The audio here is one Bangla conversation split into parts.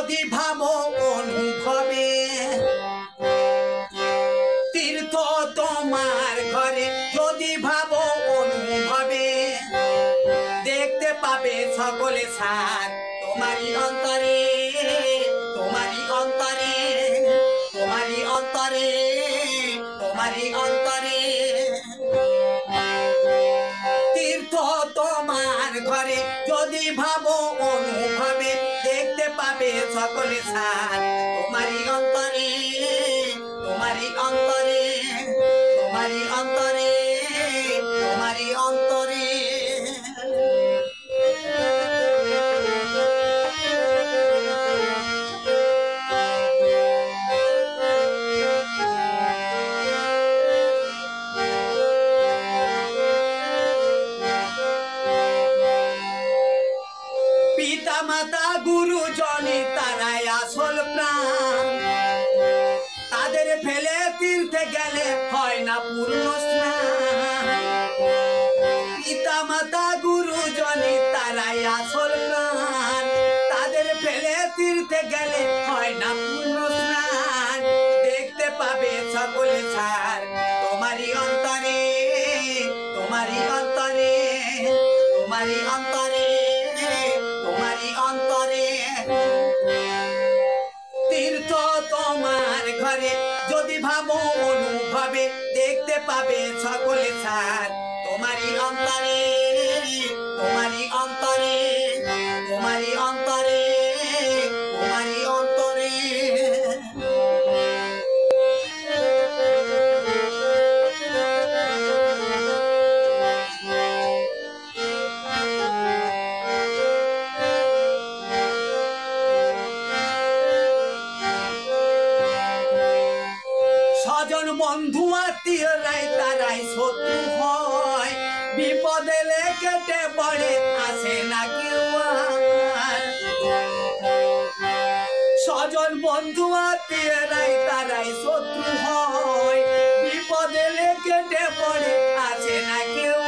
যদি ভাবো অনুভবে তীর্থ তোমার ঘরে যদি ভাবো অনুভবে দেখতে পাবে সকলে সার তোমারই অন্তরে তোমারই অন্তরে তোমারই অন্তরে তোমারই অন্তরে তীর্থ তোমার ঘরে যদি ভাবো অনুভবে দেখতে পাবে সকলে সার তোমারই অন্তরে তোমারই অন্তরে তোমারই অন্তরে তোমারই অন্তরে পিতা মাতা গুরুজনই তারাই আসল প্রাণ তাদের ফেলে তীর্থে গেলে হয় না পূর্ণ স্নান পিতা মাতা গুরুজনই তারাই আসল প্রাণ তাদের ফেলে তীর্থে গেলে হয় না পূর্ণ স্নান দেখতে পাবে সকলে ছাড় তোমারই অন্তরে তোমারই অন্তরে তোমারই অন্তরে তোমারই অন্তরে তীর্থ তোমার ঘরে যদি ভাবো অনুভবে দেখতে পাবে সকলে ছাড় তোমারই অন্তরে তোমারই অন্তরে তোমারই অন্তরে তোমারই অন্তরে স্বজন বন্ধু আত্মীয়রাই তারাই শত্রু হয় বিপদে কেটে পড়ে আসে না কেউ স্বজন বন্ধু আত্মীয়রাই তারাই শত্রু হয় বিপদে কেটে পড়ে আসে না কেউ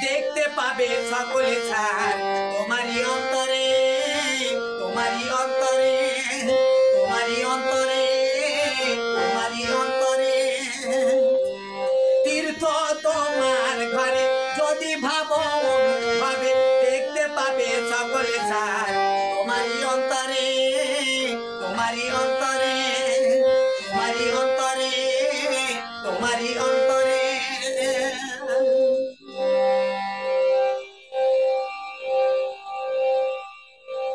দেখতে পাবে সকলে ছাড় তোমারই অন্তরে তোমারই অন্তরে তোমারই অন্তরে তোমারই অন্তরে তীর্থ তোমার ঘরে যদি ভাবো অনুভবে দেখতে পাবে সকলে ছাড় তোমারই অন্তরে তোমারই অন্তরে তোমারই অন্তরে